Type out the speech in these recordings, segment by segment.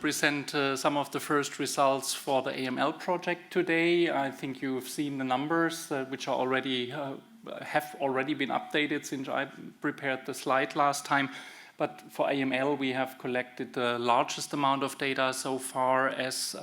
present some of the first results for the AML project today. I think you've seen the numbers which are already have already been updated since I prepared the slide last time. But for AML, we have collected the largest amount of data so far as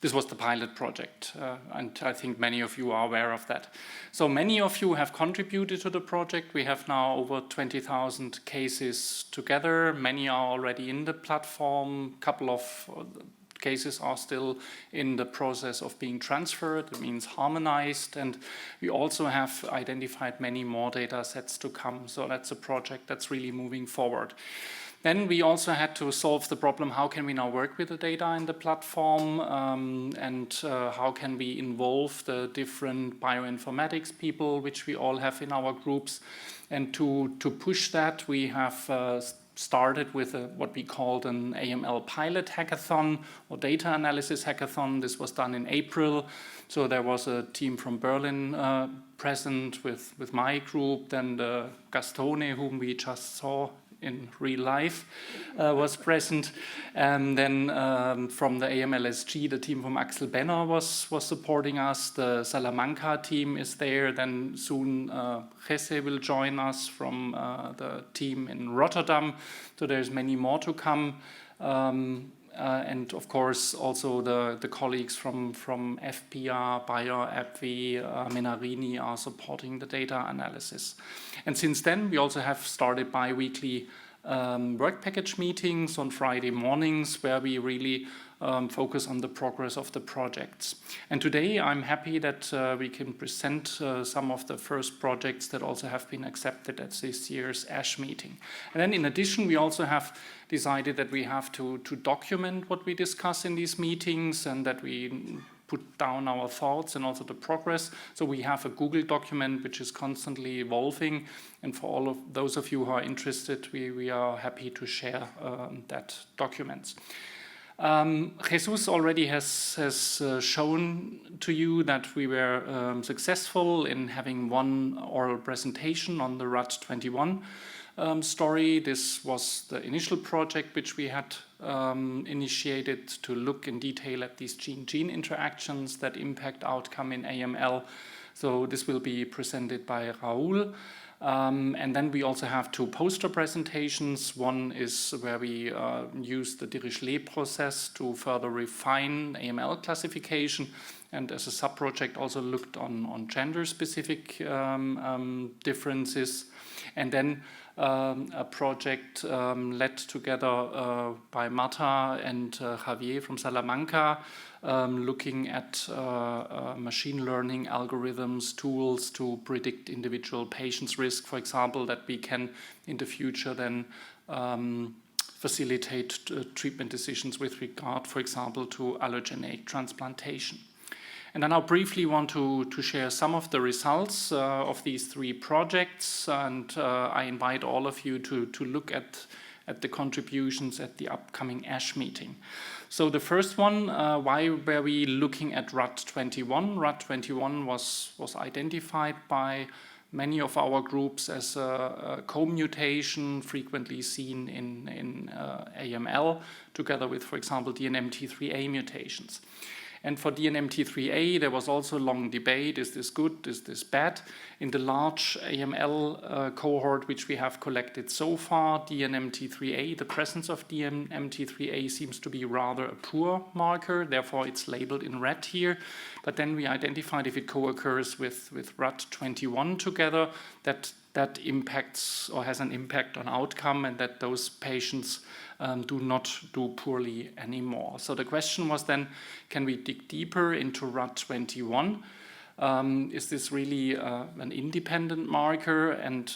this was the pilot project, and I think many of you are aware of that. So many of you have contributed to the project. We have now over 20,000 cases together. Many are already in the platform. A couple of cases are still in the process of being transferred. It means harmonized. And we also have identified many more data sets to come. So that's a project that's really moving forward. Then we also had to solve the problem, how can we now work with the data in the platform, and how can we involve the different bioinformatics people, which we all have in our groups. And to push that, we have started with what we called an AML pilot hackathon or data analysis hackathon. This was done in April. So there was a team from Berlin present with my group, then Gastone, whom we just saw in real life, was present. And then from the AMLSG, the team from Axel Benner was supporting us. The Salamanca team is there. Then soon Jesse will join us from the team in Rotterdam. So there's many more to come. And of course, also the colleagues from FPR, Bayer, AbbVie, Menarini are supporting the data analysis. And since then, we also have started bi-weekly work package meetings on Friday mornings where we really focus on the progress of the projects. And today, I'm happy that we can present some of the first projects that also have been accepted at this year's ASH meeting. And then in addition, we also have decided that we have to document what we discuss in these meetings and that we put down our thoughts and also the progress. So we have a Google document which is constantly evolving. And for all of those of you who are interested, we are happy to share that document. Jesus already has shown to you that we were successful in having one oral presentation on the RAD21 story. This was the initial project which we had initiated to look in detail at these gene-gene interactions that impact outcome in AML. So this will be presented by Raoul. And then we also have two poster presentations. One is where we use the Dirichlet process to further refine AML classification, and as a sub-project also looked on gender-specific differences. And then a project led together by Marta and Javier from Salamanca, looking at machine learning algorithms, tools to predict individual patients' risk, for example, that we can in the future then facilitate treatment decisions with regard, for example, to allogeneic transplantation. And then I'll briefly want to share some of the results of these three projects, and I invite all of you to look at the contributions at the upcoming ASH meeting. So the first one, why were we looking at RAD21? RAD21 was identified by many of our groups as a co-mutation frequently seen in AML, together with, for example, DNMT3A mutations. And for DNMT3A, there was also a long debate, is this good, is this bad? In the large AML cohort which we have collected so far, DNMT3A, the presence of DNMT3A seems to be rather a poor marker, therefore it's labeled in red here. But then we identified if it co-occurs with RAD21 together, that impacts or has an impact on outcome, and that those patients do not do poorly anymore. So the question was then, can we dig deeper into RAD21? Is this really an independent marker? And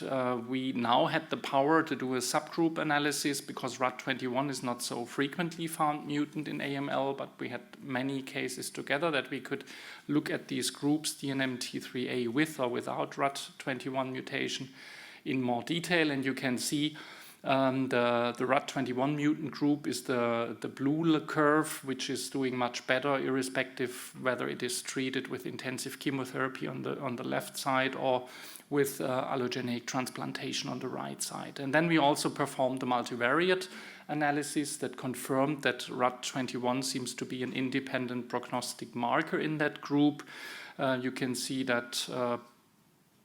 we now had the power to do a subgroup analysis because RAD21 is not so frequently found mutant in AML, but we had many cases together that we could look at these groups, DNMT3A with or without RAD21 mutation, in more detail. And you can see The RUT21 mutant group is the blue curve, which is doing much better, irrespective whether it is treated with intensive chemotherapy on the left side or with allogeneic transplantation on the right side. And then we also performed the multivariate analysis that confirmed that RUT21 seems to be an independent prognostic marker in that group. You can see that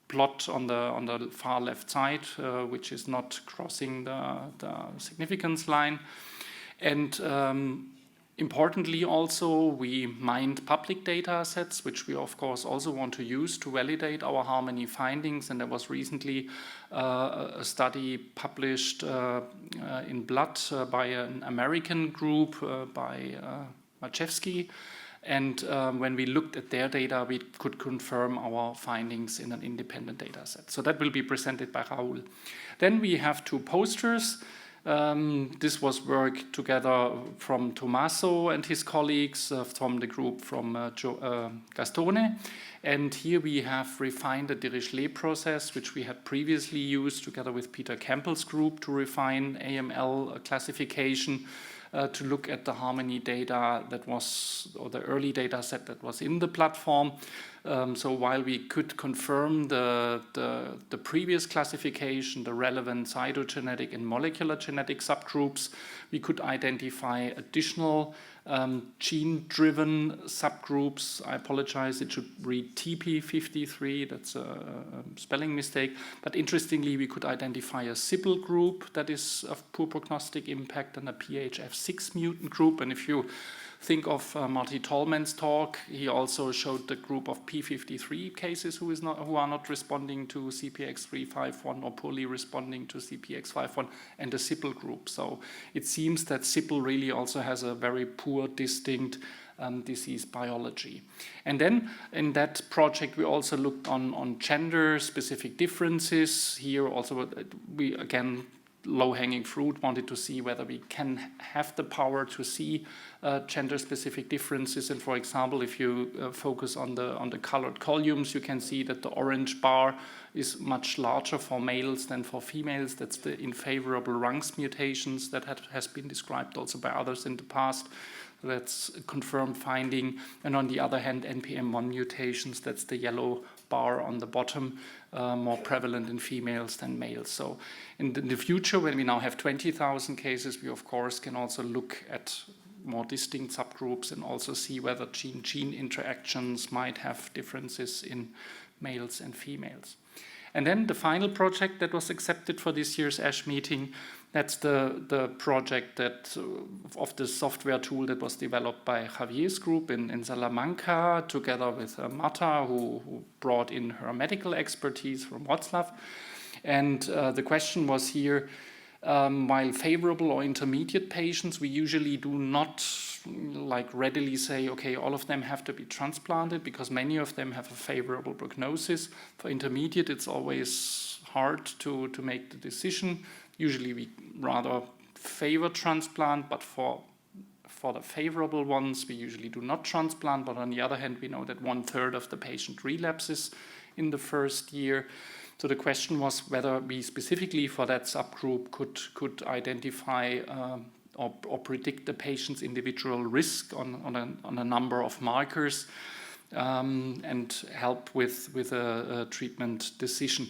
plot on the far left side, which is not crossing the significance line. And importantly also, we mined public data sets, which we of course also want to use to validate our harmony findings. And there was recently a study published in Blood by an American group by Machewski. And when we looked at their data, we could confirm our findings in an independent data set. So that will be presented by Raul. Then we have two posters. This was work together from Tommaso and his colleagues from the group from Gastone. And here we have refined the Dirichlet process, which we had previously used together with Peter Campbell's group to refine AML classification. To look at the harmony data that was, or the early data set that was in the platform. So while we could confirm the previous classification, the relevant cytogenetic and molecular genetic subgroups, we could identify additional gene-driven subgroups. I apologize, it should read TP53, that's a spelling mistake. But interestingly, we could identify a Sybil group that is of poor prognostic impact and a PHF6 mutant group. And if you think of Marty Tallman's talk, he also showed the group of P53 cases who are not responding to CPX351 or poorly responding to CPX51, and the Sybil group. So it seems that Sybil really also has a very poor, distinct disease biology. And then in that project, we also looked on gender-specific differences. Here also, we again, low-hanging fruit, wanted to see whether we can have the power to see gender-specific differences. And for example, if you focus on the colored columns, you can see that the orange bar is much larger for males than for females. That's the unfavorable RUNX mutations that has been described also by others in the past. That's a confirmed finding. And on the other hand, NPM1 mutations, that's the yellow bar on the bottom, more prevalent in females than males. So in the future, when we now have 20,000 cases, we of course can also look at more distinct subgroups and also see whether gene-gene interactions might have differences in males and females. And then the final project that was accepted for this year's ASH meeting, that's the project that of the software tool that was developed by Javier's group in Salamanca, together with Marta, who brought in her medical expertise from Wrocław. And the question was here, while favorable or intermediate patients, we usually do not readily say, okay, all of them have to be transplanted, because many of them have a favorable prognosis. For intermediate, it's always hard to make the decision. Usually we rather favor transplant, but for the favorable ones, we usually do not transplant. But on the other hand, we know that 1/3 of the patient relapses in the first year. So the question was whether we specifically for that subgroup could identify or predict the patient's individual risk on a number of markers and help with a treatment decision.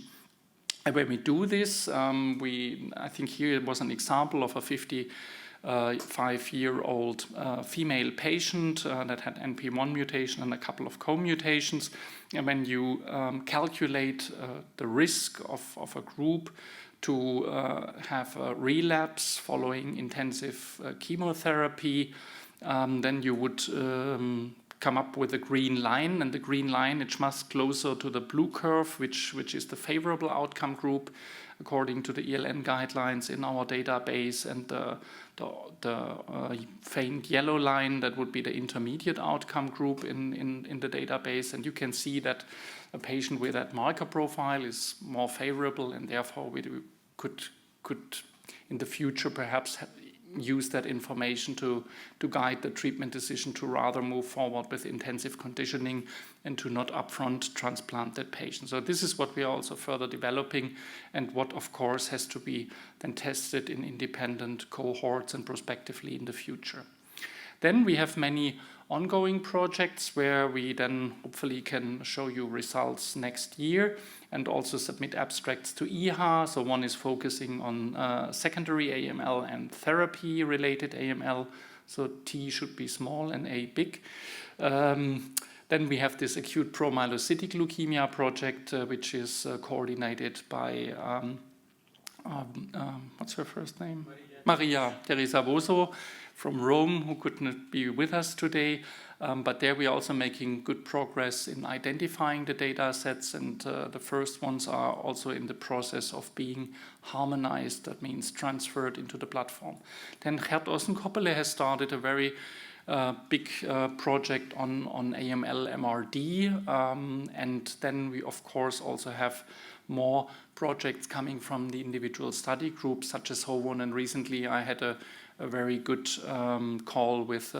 And when we do this, I think here it was an example of a 55-year-old female patient that had NPM1 mutation and a couple of co-mutations. And when you calculate the risk of a group to have a relapse following intensive chemotherapy, then you would come up with a green line, and the green line is much closer to the blue curve, which is the favorable outcome group according to the ELN guidelines in our database, and the faint yellow line, that would be the intermediate outcome group in the database. And you can see that a patient with that marker profile is more favorable, and therefore we could in the future perhaps use that information to guide the treatment decision to rather move forward with intensive conditioning and to not upfront transplant that patient. So this is what we are also further developing, and what of course has to be then tested in independent cohorts and prospectively in the future. Then we have many ongoing projects where we then hopefully can show you results next year and also submit abstracts to EHA. So one is focusing on secondary AML and therapy-related AML. So T should be small and A big. Then we have this acute promyelocytic leukemia project, which is coordinated by, what's her first name? Maria Teresa Boso from Rome, who could not be with us today. But there we are also making good progress in identifying the data sets, and the first ones are also in the process of being harmonized, that means transferred into the platform. Then Gert Ossenkoppele has started a very big project on AML MRD, and then we of course also have more projects coming from the individual study groups such as HOVON, and recently I had a very good call with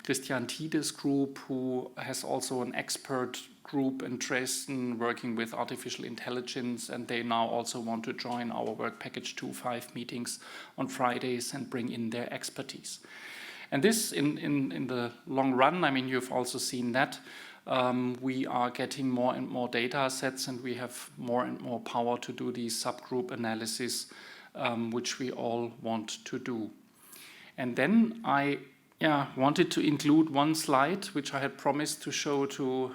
Christian Tiede's group, who has also an expert group in Dresden working with artificial intelligence, and they now also want to join our Work Package 2.5 meetings on Fridays and bring in their expertise. And this in the long run, I mean, you've also seen that we are getting more and more data sets, and we have more and more power to do these subgroup analysis, which we all want to do. And then I wanted to include one slide, which I had promised to show to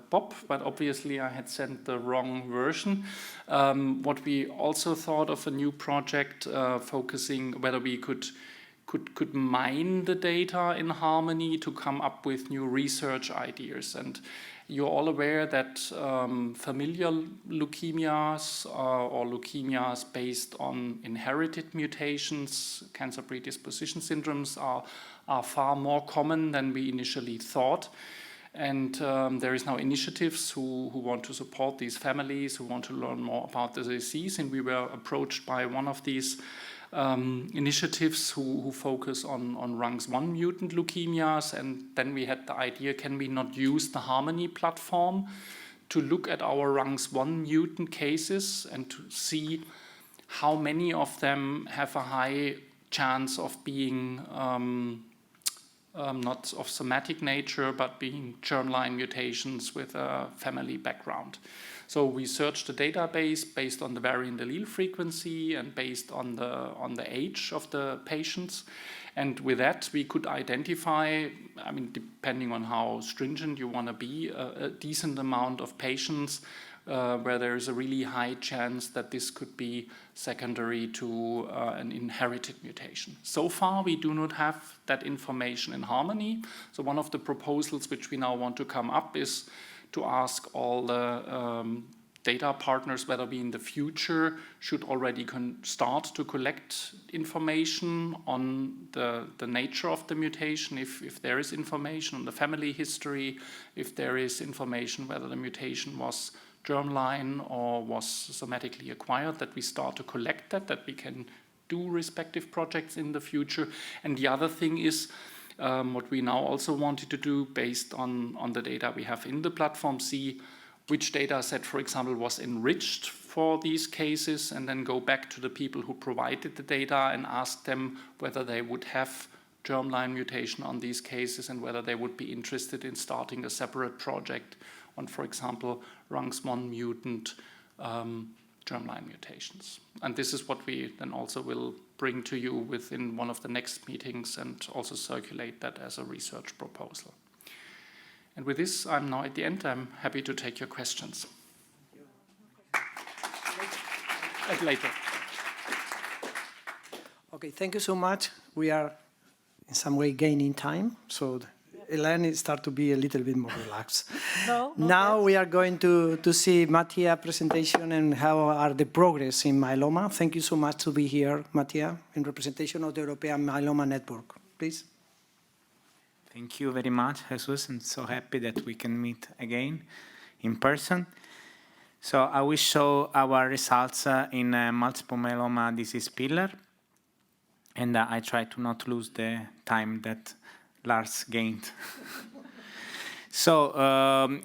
Bob, but obviously I had sent the wrong version. What we also thought of a new project focusing whether we could mine the data in Harmony to come up with new research ideas. And you're all aware that familial leukemias or leukemias based on inherited mutations, cancer predisposition syndromes, are far more common than we initially thought. And there is now initiatives who want to support these families, who want to learn more about the disease. And we were approached by one of these initiatives who focus on RUNX1 mutant leukemias, and then we had the idea, can we not use the Harmony platform to look at our RUNX1 mutant cases and to see how many of them have a high chance of being not of somatic nature, but being germline mutations with a family background. So we searched the database based on the variant allele frequency and based on the age of the patients. And with that, we could identify, I mean, depending on how stringent you want to be, a decent amount of patients where there is a really high chance that this could be secondary to an inherited mutation. So far, we do not have that information in Harmony. So one of the proposals which we now want to come up is to ask all the data partners whether we in the future should already start to collect information on the nature of the mutation, if there is information on the family history, if there is information whether the mutation was germline or was somatically acquired, that we start to collect that we can do respective projects in the future. And the other thing is, what we now also wanted to do based on the data we have in the platform, see which data set, for example, was enriched for these cases, and then go back to the people who provided the data and ask them whether they would have germline mutation on these cases and whether they would be interested in starting a separate project on, for example, RUNX1 mutant germline mutations. And this is what we then also will bring to you within one of the next meetings and also circulate that as a research proposal. And with this, I'm now at the end. I'm happy to take your questions. Later. Okay, thank you so much. We are in some way gaining time, so Elaine start to be a little bit more relaxed. Now we are going to see Mattia presentation and how are the progress in myeloma. Thank you so much to be here, Mattia, in representation of the European Myeloma Network. Please. Thank you very much, Jesus. I'm so happy that we can meet again in person. So I will show our results in multiple myeloma disease pillar. And I try to not lose the time that Lars gained. So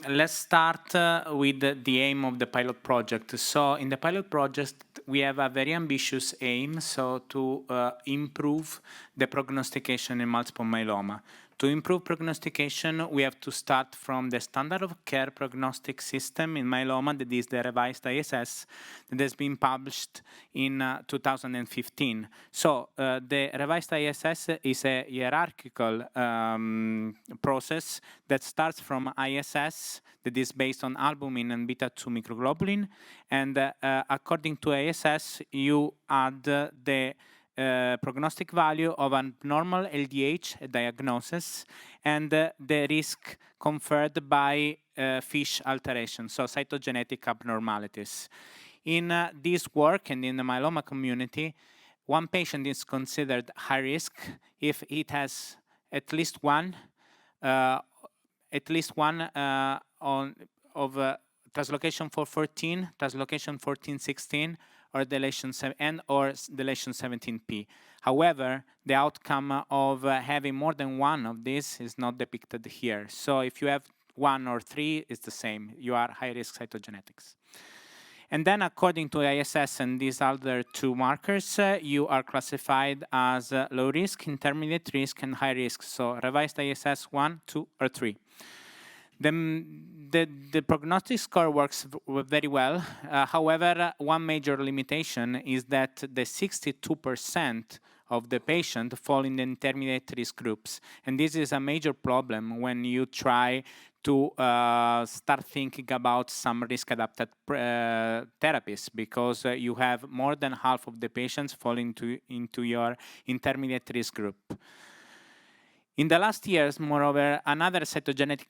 let's start with the aim of the pilot project. So in the pilot project, we have a very ambitious aim, so to improve the prognostication in multiple myeloma. To improve prognostication, we have to start from the standard of care prognostic system in myeloma, that is the revised ISS, that has been published in 2015. So the revised ISS is a hierarchical process that starts from ISS, that is based on albumin and beta-2 microglobulin, and according to ISS, you add the prognostic value of a normal LDH diagnosis and the risk conferred by FISH alteration, so cytogenetic abnormalities. In this work and in the myeloma community, one patient is considered high risk if it has at least one of translocation 414, translocation 1416, or deletion or deletion 17p. However, the outcome of having more than one of these is not depicted here. So if you have 1 or 3, it's the same. You are high-risk cytogenetics. And then according to ISS and these other 2 markers, you are classified as low risk, intermediate risk, and high risk. So revised ISS 1, 2, or 3. The prognostic score works very well. However, one major limitation is that the 62% of the patient fall in the intermediate risk groups. And this is a major problem when you try to start thinking about some risk-adapted therapies, because you have more than half of the patients fall into your intermediate risk group. In the last years, moreover, another cytogenetic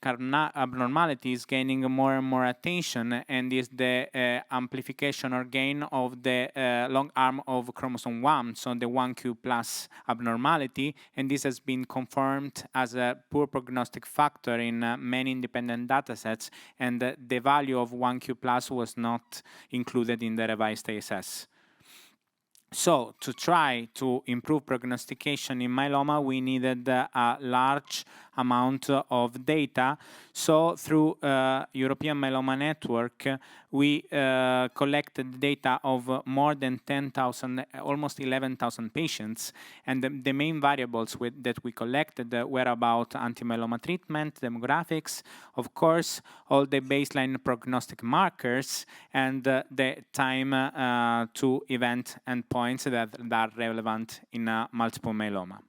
abnormality is gaining more and more attention, and is the amplification or gain of the long arm of chromosome 1, so the 1q plus abnormality, and this has been confirmed as a poor prognostic factor in many independent datasets, and the value of 1q plus was not included in the revised ISS. So to try to improve prognostication in myeloma, we needed a large amount of data. So through European Myeloma Network, we collected data of more than 10,000, almost 11,000 patients. And the main variables that we collected were about anti-myeloma treatment, demographics, of course, all the baseline prognostic markers, and the time to event endpoints that are relevant in multiple myeloma.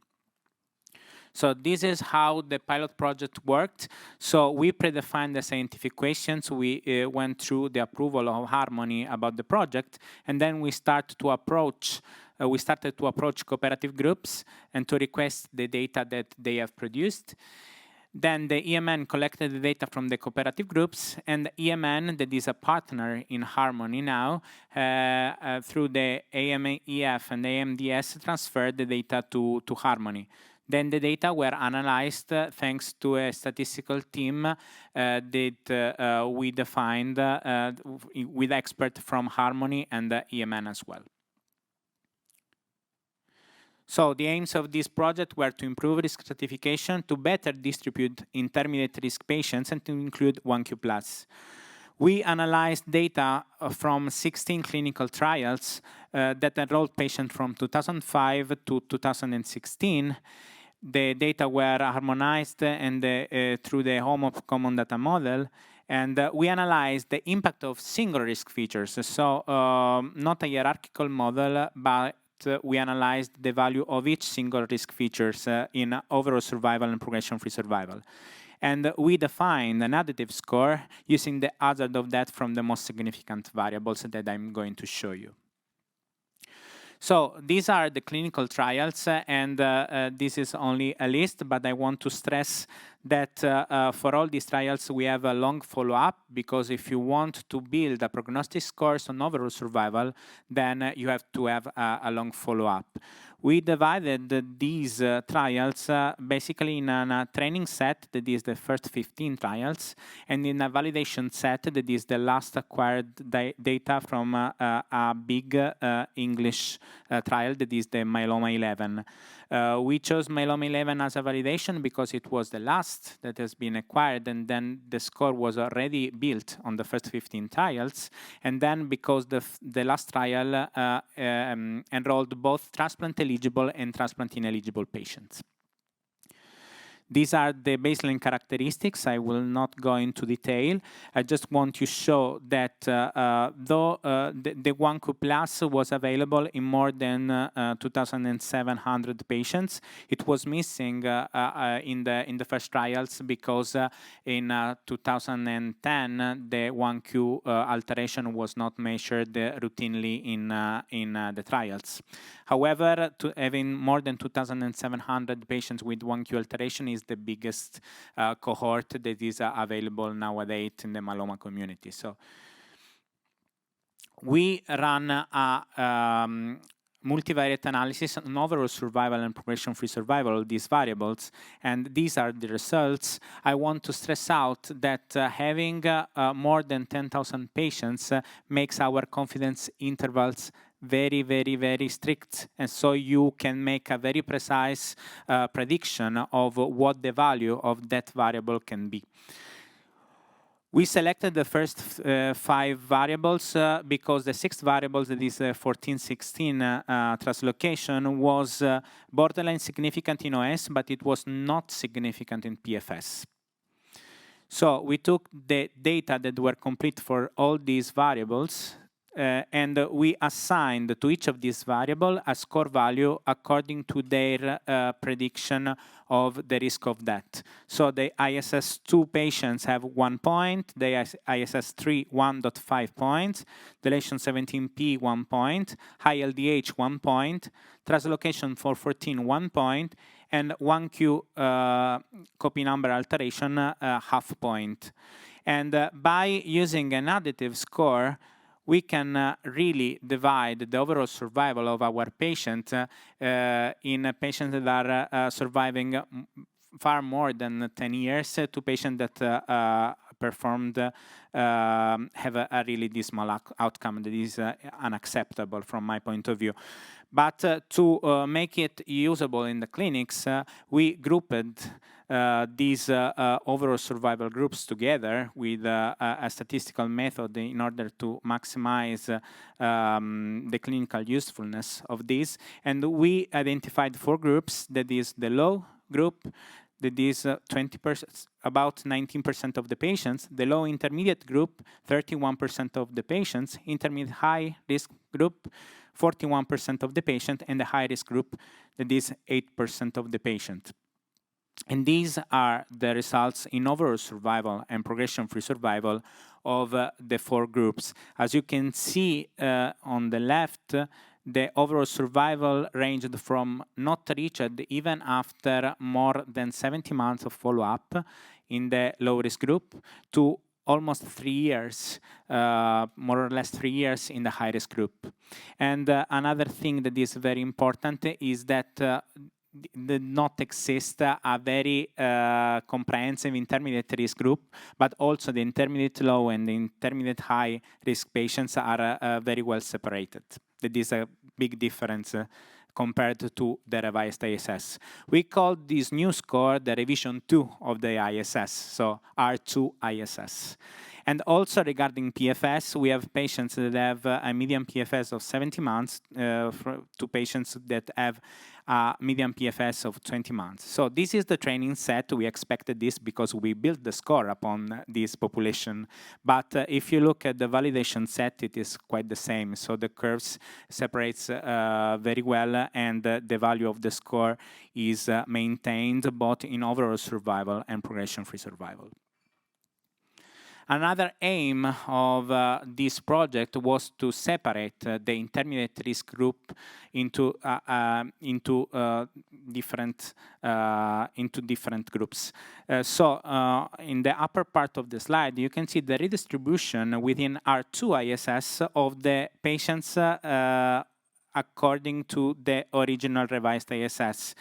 So this is how the pilot project worked. So we predefined the scientific questions. We went through the approval of Harmony about the project, and then we started to approach cooperative groups and to request the data that they have produced. Then the EMN collected the data from the cooperative groups, and the EMN, that is a partner in Harmony now, through the AMEF and AMDS, transferred the data to Harmony. Then the data were analyzed thanks to a statistical team that we defined with experts from Harmony and the EMN as well. So the aims of this project were to improve risk stratification, to better distribute intermediate risk patients, and to include 1q+. We analyzed data from 16 clinical trials that enrolled patients from 2005 to 2016. The data were harmonized and through the Home of Common Data model, and we analyzed the impact of single risk features. So not a hierarchical model, but we analyzed the value of each single risk features in overall survival and progression-free survival. And we defined an additive score using the hazard of death from the most significant variables that I'm going to show you. So these are the clinical trials, and this is only a list, but I want to stress that for all these trials we have a long follow-up, because if you want to build a prognostic scores on overall survival, then you have to have a long follow-up. We divided these trials basically in a training set, that is the first 15 trials, and in a validation set, that is the last acquired data from a big English trial, that is the myeloma 11. We chose myeloma 11 as a validation because it was the last that has been acquired, and then the score was already built on the first 15 trials, and then because the last trial enrolled both transplant-eligible and transplant-ineligible patients. These are the baseline characteristics. I will not go into detail. I just want to show that though the 1Q Plus was available in more than 2,700 patients, it was missing in the first trials because in 2010 the 1Q alteration was not measured routinely in the trials. However, having more than 2,700 patients with 1Q alteration is the biggest cohort that is available nowadays in the myeloma community. So we run a multivariate analysis on overall survival and progression-free survival of these variables, and these are the results. I want to stress out that having more than 10,000 patients makes our confidence intervals very, very, very strict, and so you can make a very precise prediction of what the value of that variable can be. We selected the first 5 variables because the 6th variable, that is 1416 translocation, was borderline significant in OS, but it was not significant in PFS. So we took the data that were complete for all these variables, and we assigned to each of these variables a score value according to their prediction of the risk of death. So the ISS2 patients have 1 point, the ISS3 1.5 points, deletion 17p 1 point, high LDH 1 point, translocation for 14 1 point, and 1Q copy number alteration half point. And by using an additive score, we can really divide the overall survival of our patient in patients that are surviving far more than 10 years to patients that performed have a really dismal outcome that is unacceptable from my point of view. But to make it usable in the clinics, we grouped these overall survival groups together with a statistical method in order to maximize the clinical usefulness of these. And we identified 4 groups, that is the low group, that is 20%, about 19% of the patients, the low intermediate group, 31% of the patients, intermediate high risk group, 41% of the patient, and the high risk group, that is 8% of the patient. And these are the results in overall survival and progression-free survival of the 4 groups. As you can see on the left, the overall survival ranged from not reached even after more than 70 months of follow-up in the low-risk group to almost 3 years, more or less 3 years in the high-risk group. And another thing that is very important is that did not exist a very comprehensive intermediate risk group, but also the intermediate low and the intermediate high risk patients are very well separated. That is a big difference compared to the revised ISS. We call this new score the revision 2 of the ISS, so R2 ISS. And also regarding PFS, we have patients that have a median PFS of 70 months to patients that have a median PFS of 20 months. So this is the training set. We expected this because we built the score upon this population. But if you look at the validation set, it is quite the same. So the curves separates very well, and the value of the score is maintained both in overall survival and progression-free survival. Another aim of this project was to separate the intermediate risk group into different groups. So in the upper part of the slide, you can see the redistribution within R2 ISS of the patients according to the original revised ISS.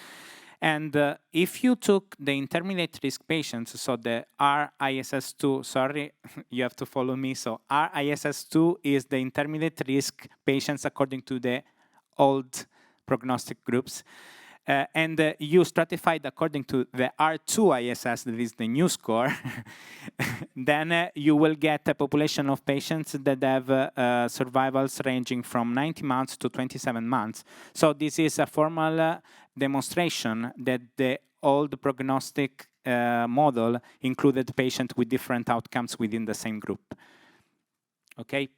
And if you took the intermediate risk patients, so the RISS2, sorry, you have to follow me. So RISS2 is the intermediate risk patients according to the old prognostic groups. And you stratified according to the R2 ISS, that is the new score, then you will get a population of patients that have survivals ranging from 90 months to 27 months. So this is a formal demonstration that the old prognostic model included patients with different outcomes within the same group. Okay?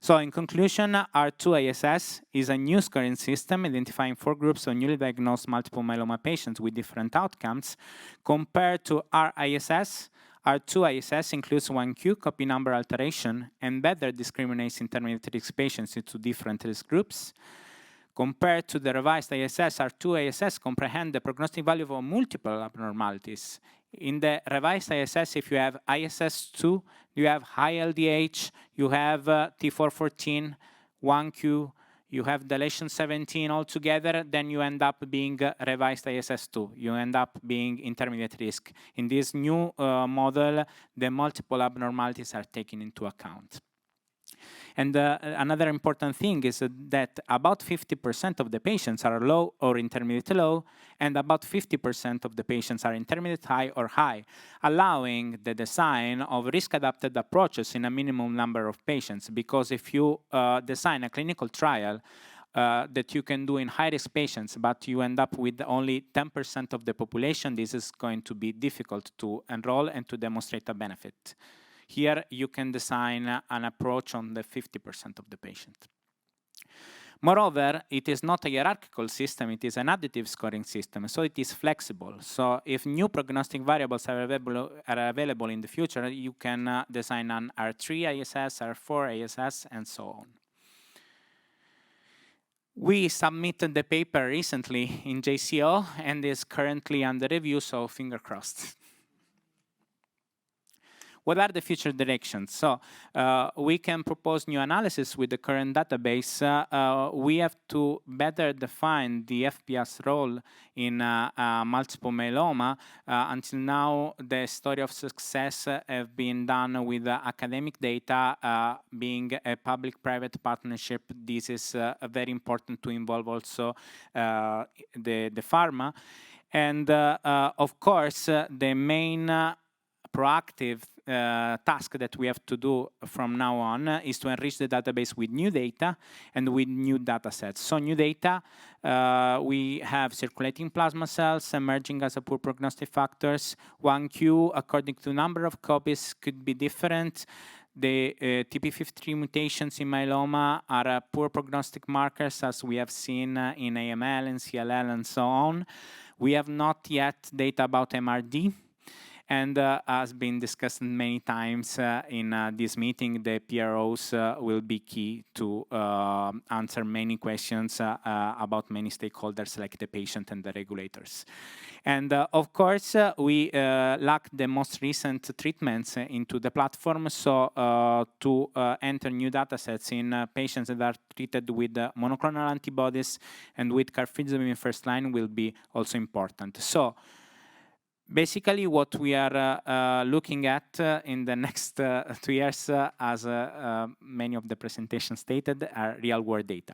So in conclusion, R2ISS is a new scoring system identifying 4 groups of newly diagnosed multiple myeloma patients with different outcomes. Compared to RISS, R2ISS includes 1Q copy number alteration and better discriminates intermediate risk patients into different risk groups. Compared to the revised ISS, R2ISS comprehend the prognostic value of multiple abnormalities. In the revised ISS, if you have ISS2, you have high LDH, you have T414, 1Q, you have deletion 17 altogether, then you end up being revised ISS2. You end up being intermediate risk. In this new model, the multiple abnormalities are taken into account. And another important thing is that about 50% of the patients are low or intermediate low, and about 50% of the patients are intermediate high or high, allowing the design of risk-adapted approaches in a minimum number of patients. Because if you design a clinical trial that you can do in high-risk patients, but you end up with only 10% of the population, this is going to be difficult to enroll and to demonstrate a benefit. Here, you can design an approach on the 50% of the patient. Moreover, it is not a hierarchical system, it is an additive scoring system, so it is flexible. So if new prognostic variables are available in the future, you can design an R3 ISS, R4 ISS, and so on. We submitted the paper recently in JCO and is currently under review, so finger crossed. What are the future directions? So we can propose new analysis with the current database. We have to better define the FPS role in multiple myeloma. Until now, the story of success have been done with academic data. Being a public-private partnership, this is very important to involve also the pharma. And of course, the main proactive task that we have to do from now on is to enrich the database with new data and with new data sets. So new data, we have circulating plasma cells emerging as a poor prognostic factors. 1Q, according to number of copies, could be different. The TP53 mutations in myeloma are poor prognostic markers, as we have seen in AML and CLL and so on. We have not yet data about MRD. And as been discussed many times in this meeting, the PROs will be key to answer many questions about many stakeholders like the patient and the regulators. And of course, we lack the most recent treatments into the platform. So to enter new data sets in patients that are treated with monoclonal antibodies and with carfilzomib in first line will be also important. So basically, what we are looking at in the next 2 years, as many of the presentations stated, are real-world data.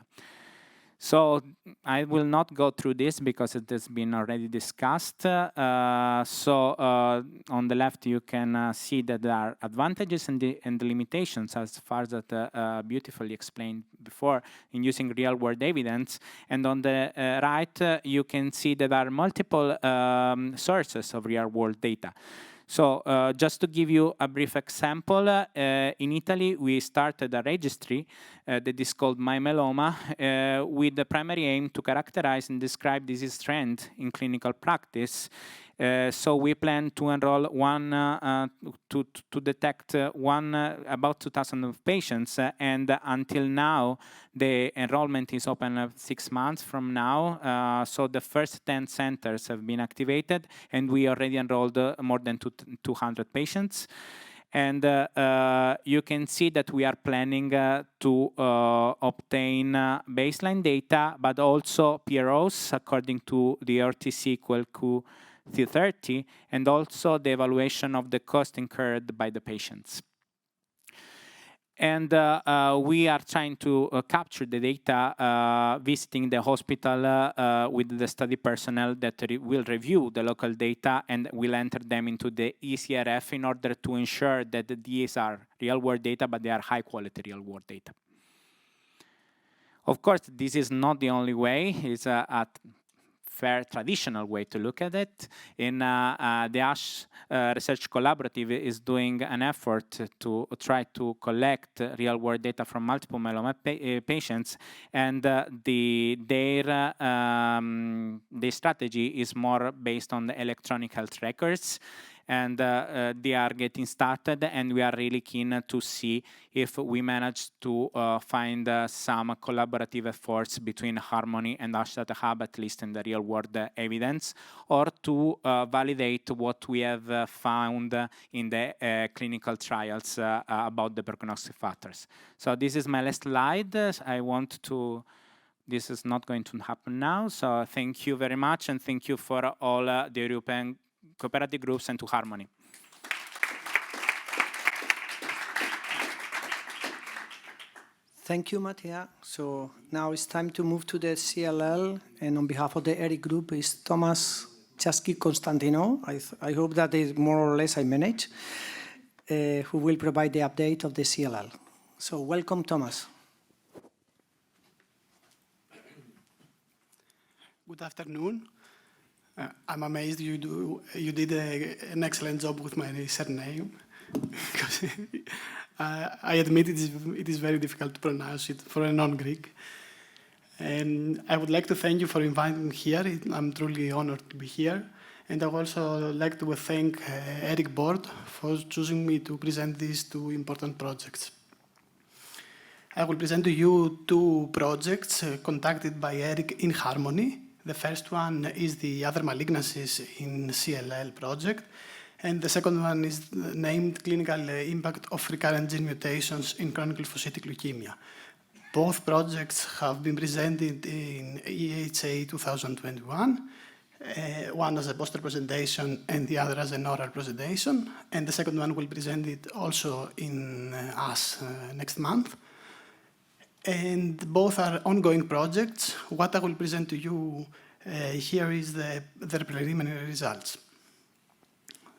So I will not go through this because it has been already discussed. So on the left, you can see that there are advantages and the limitations, as far as that beautifully explained before, in using real-world evidence. And on the right, you can see that there are multiple sources of real-world data. So just to give you a brief example, in Italy, we started a registry that is called MyMyeloma with the primary aim to characterize and describe disease trend in clinical practice. So we plan to enroll to detect about 2,000 patients, and until now the enrollment is open 6 months from now. So the first 10 centers have been activated, and we already enrolled more than 200 patients. And you can see that we are planning to obtain baseline data, but also PROs according to the RTC QQ30, and also the evaluation of the cost incurred by the patients. And we are trying to capture the data visiting the hospital with the study personnel that will review the local data and will enter them into the ECRF in order to ensure that these are real-world data, but they are high-quality real-world data. Of course, this is not the only way. It's a fair traditional way to look at it. In the ASH Research Collaborative is doing an effort to try to collect real-world data from multiple myeloma patients, and their strategy is more based on the electronic health records. And they are getting started, and we are really keen to see if we manage to find some collaborative efforts between Harmony and ASH Data Hub, at least in the real-world evidence, or to validate what we have found in the clinical trials about the prognostic factors. So this is my last slide. This is not going to happen now, so thank you very much, and thank you for all the European cooperative groups and to Harmony. Thank you, Mattia. So now it's time to move to the CLL, and on behalf of the ERIC group is Thomas Chasky-Constantino. I hope that is more or less I manage, who will provide the update of the CLL. So welcome, Thomas. Good afternoon. I'm amazed you did an excellent job with my surname. Because I admit it is very difficult to pronounce it for a non-Greek. And I would like to thank you for inviting me here. I'm truly honored to be here. And I would also like to thank ERIC Board for choosing me to present these two important projects. I will present to you two projects conducted by ERIC in Harmony. The first one is the other malignancies in CLL project, and the second one is named Clinical Impact of Recurrent Gene Mutations in Chronic Lymphocytic Leukemia. Both projects have been presented in EHA 2021, one as a poster presentation and the other as an oral presentation, and the second one will be presented also in ASH next month. And both are ongoing projects. What I will present to you here is their preliminary results.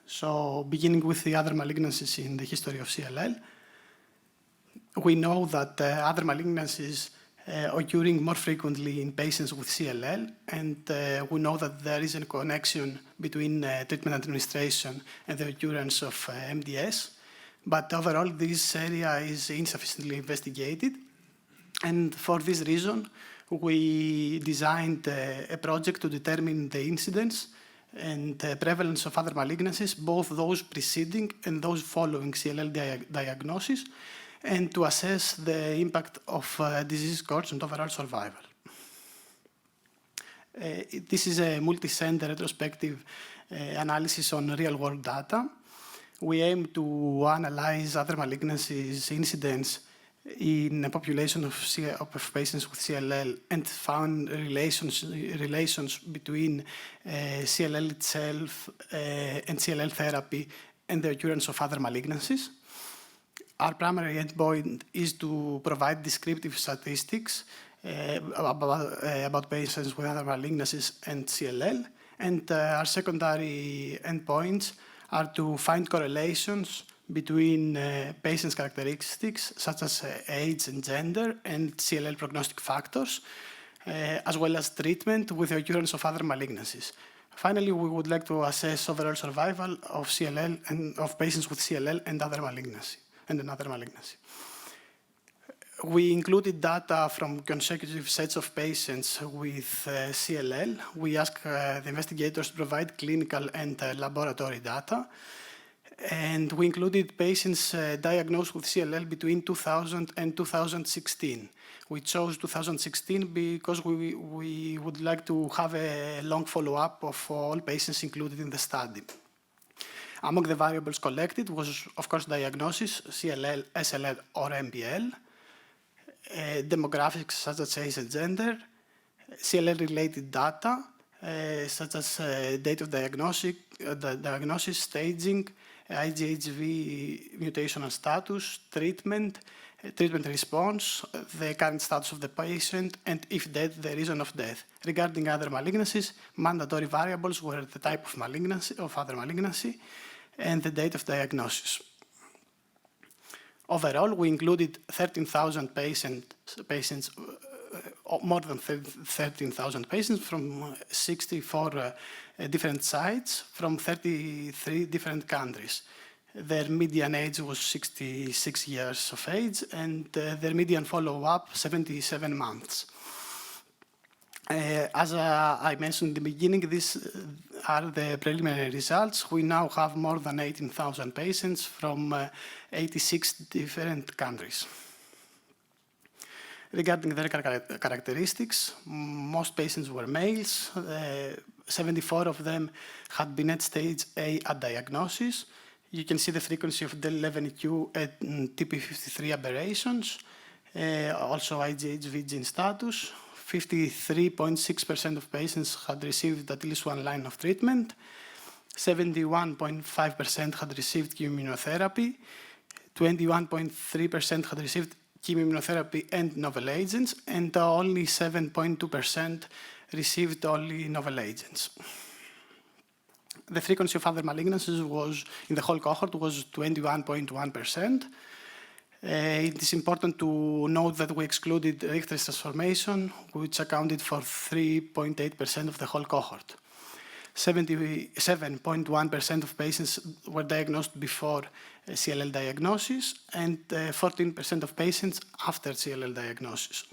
So beginning with the other malignancies in the history of CLL, we know that other malignancies occurring more frequently in patients with CLL, and we know that there is a connection between treatment administration and the occurrence of MDS. But overall, this area is insufficiently investigated. And for this reason, we designed a project to determine the incidence and prevalence of other malignancies, both those preceding and those following CLL diagnosis, and to assess the impact of disease course and overall survival. This is a multi-center retrospective analysis on real-world data. We aim to analyze other malignancies incidence in a population of patients with CLL and found relations between CLL itself and CLL therapy and the occurrence of other malignancies. Our primary endpoint is to provide descriptive statistics about patients with other malignancies and CLL, and our secondary endpoints are to find correlations between patients' characteristics, such as age and gender, and CLL prognostic factors, as well as treatment with the occurrence of other malignancies. Finally, we would like to assess overall survival of CLL and of patients with CLL and another malignancy. We included data from consecutive sets of patients with CLL. We asked the investigators to provide clinical and laboratory data. And we included patients diagnosed with CLL between 2000 and 2016. We chose 2016 because we would like to have a long follow-up of all patients included in the study. Among the variables collected was, of course, diagnosis, CLL, SLL, or MBL, demographics such as age and gender, CLL-related data, such as date of diagnosis, staging, IGHV mutational status, treatment response, the current status of the patient, and if dead, the reason of death. Regarding other malignancies, mandatory variables were the type of malignancy, of other malignancy, and the date of diagnosis. Overall, we included 13,000 patients, more than 13,000 patients from 64 different sites from 33 different countries. Their median age was 66 years of age, and their median follow-up, 77 months. As I mentioned in the beginning, these are the preliminary results. We now have more than 18,000 patients from 86 different countries. Regarding their characteristics, most patients were males. 74 of them had been at stage A at diagnosis. You can see the frequency of del11q and TP53 aberrations, also IGHV gene status. 53.6% of patients had received at least one line of treatment. 71.5% had received immunotherapy. 21.3% had received chemotherapy and novel agents, and only 7.2% received only novel agents. The frequency of other malignancies was, in the whole cohort, was 21.1%. It is important to note that we excluded Richter's transformation, which accounted for 3.8% of the whole cohort. 77.1% of patients were diagnosed before CLL diagnosis, and 14% of patients after CLL diagnosis.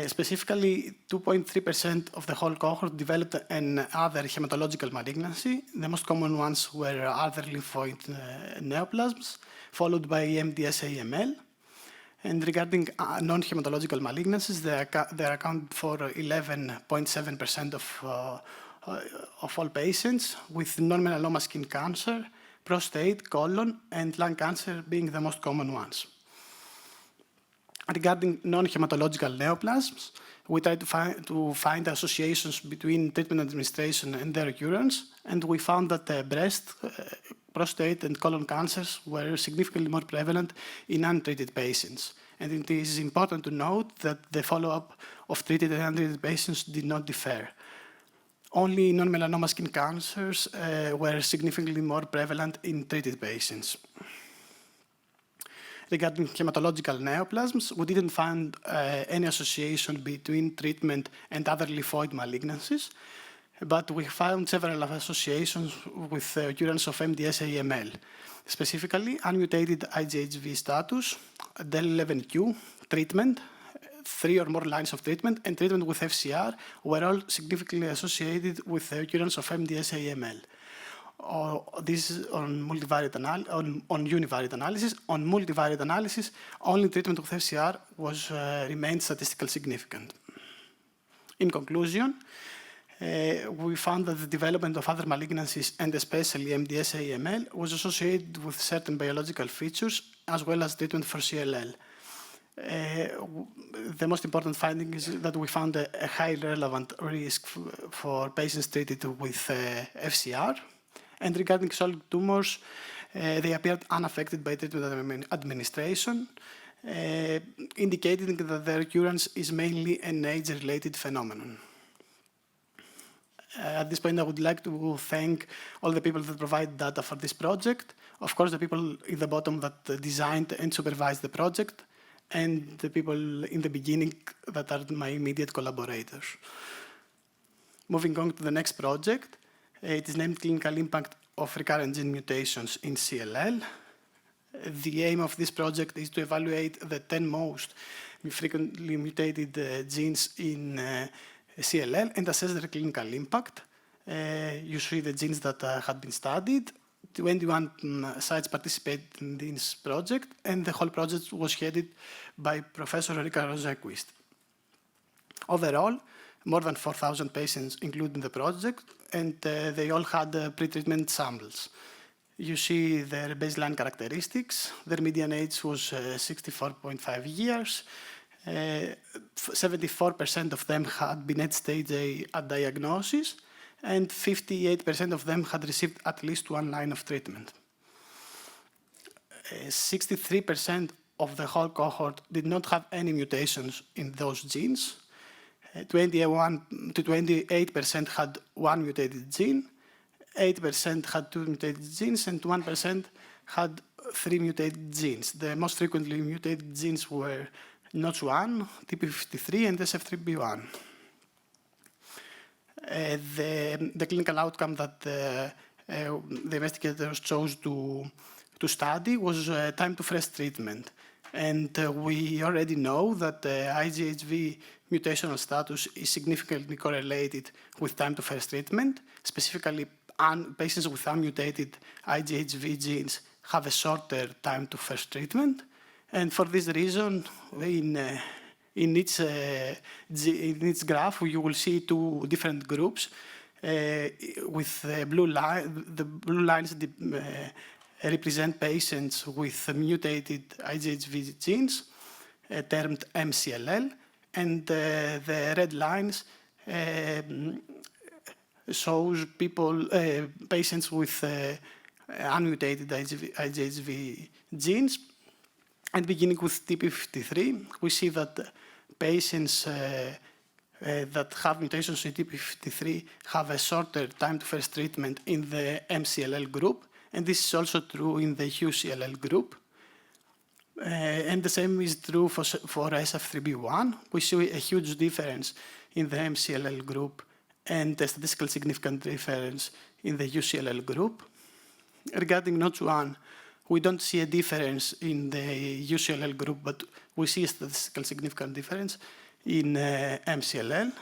Specifically, 2.3% of the whole cohort developed an other hematological malignancy. The most common ones were other lymphoid neoplasms, followed by MDS AML. And regarding non-hematological malignancies, they account for 11.7% of all patients, with non-melanoma skin cancer, prostate, colon, and lung cancer being the most common ones. Regarding non-hematological neoplasms, we tried to find associations between treatment administration and their occurrence, and we found that breast, prostate, and colon cancers were significantly more prevalent in untreated patients. And it is important to note that the follow-up of treated and untreated patients did not differ. Only non-melanoma skin cancers were significantly more prevalent in treated patients. Regarding hematological neoplasms, we didn't find any association between treatment and other lymphoid malignancies, but we found several associations with the occurrence of MDS AML, specifically unmutated IGHV status, del11q, treatment, 3 or more lines of treatment, and treatment with FCR were all significantly associated with the occurrence of MDS AML. This is on univariate analysis. On multivariate analysis, only treatment with FCR remained statistically significant. In conclusion, we found that the development of other malignancies, and especially MDS AML, was associated with certain biological features, as well as treatment for CLL. The most important finding is that we found a high relevant risk for patients treated with FCR. And regarding solid tumors, they appeared unaffected by treatment administration, indicating that their occurrence is mainly an age-related phenomenon. At this point, I would like to thank all the people that provide data for this project. Of course, the people in the bottom that designed and supervised the project, and the people in the beginning that are my immediate collaborators. Moving on to the next project, it is named Clinical Impact of Recurrent Gene Mutations in CLL. The aim of this project is to evaluate the 10 most frequently mutated genes in CLL and assess their clinical impact. You see the genes that had been studied. 21 sites participated in this project, and the whole project was headed by Professor Rika Rosenquist. Overall, more than 4,000 patients included in the project, and they all had pre-treatment samples. You see their baseline characteristics. Their median age was 64.5 years. 74% of them had been at stage A at diagnosis, and 58% of them had received at least one line of treatment. 63% of the whole cohort did not have any mutations in those genes. 21 to 28% had one mutated gene, 8% had two mutated genes, and 1% had three mutated genes. The most frequently mutated genes were NOTCH1, TP53, and SF3B1. The clinical outcome that the investigators chose to study was time to first treatment. And we already know that IGHV mutational status is significantly correlated with time to first treatment. Specifically, patients with unmutated IGHV genes have a shorter time to first treatment. And for this reason, in each graph, you will see two different groups with the blue lines represent patients with mutated IGHV genes, termed MCLL, and the red lines shows patients with unmutated IGHV genes. And beginning with TP53, we see that patients that have mutations in TP53 have a shorter time to first treatment in the MCLL group, and this is also true in the UCLL group. And the same is true for SF3B1. We see a huge difference in the MCLL group and a statistically significant difference in the UCLL group. Regarding NOTCH1, we don't see a difference in the UCLL group, but we see a statistically significant difference in MCLL.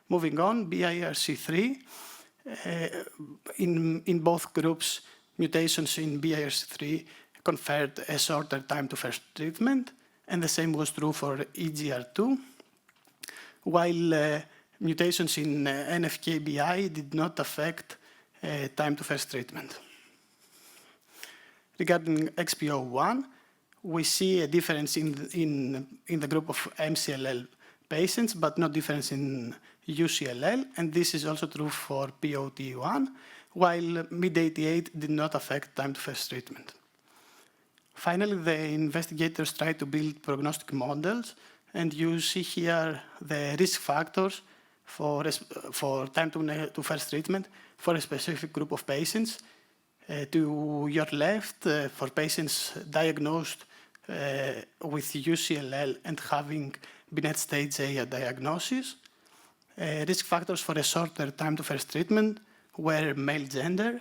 Moving on, BIRC3. In both groups, mutations in BIRC3 conferred a shorter time to first treatment, and the same was true for EGR2, while mutations in NFKBI did not affect time to first treatment. Regarding XPO1, we see a difference in the group of MCLL patients, but no difference in UCLL, and this is also true for POT1, while MID88 did not affect time to first treatment. Finally, the investigators tried to build prognostic models, and you see here the risk factors for time to first treatment for a specific group of patients. To your left, for patients diagnosed with UCLL and having been at stage A at diagnosis, risk factors for a shorter time to first treatment were male gender,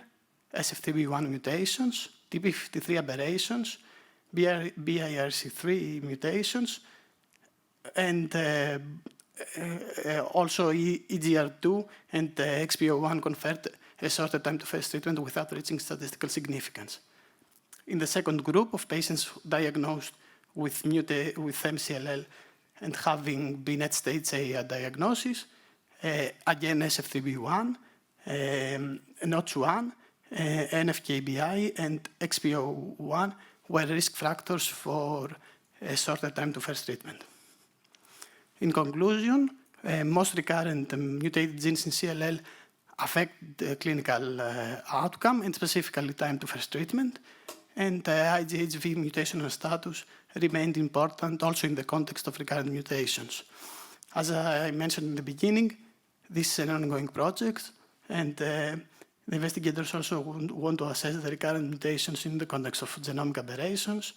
SF3B1 mutations, TP53 aberrations, BIRC3 mutations, and also EGR2 and XPO1 conferred a shorter time to first treatment without reaching statistical significance. In the second group of patients diagnosed with MCLL and having been at stage A at diagnosis, again SF3B1, NOTCH1, NFKBI, and XPO1 were risk factors for a shorter time to first treatment. In conclusion, most recurrent mutated genes in CLL affect the clinical outcome and specifically time to first treatment, and IGHV mutational status remained important also in the context of recurrent mutations. As I mentioned in the beginning, this is an ongoing project, and the investigators also want to assess the recurrent mutations in the context of genomic aberrations,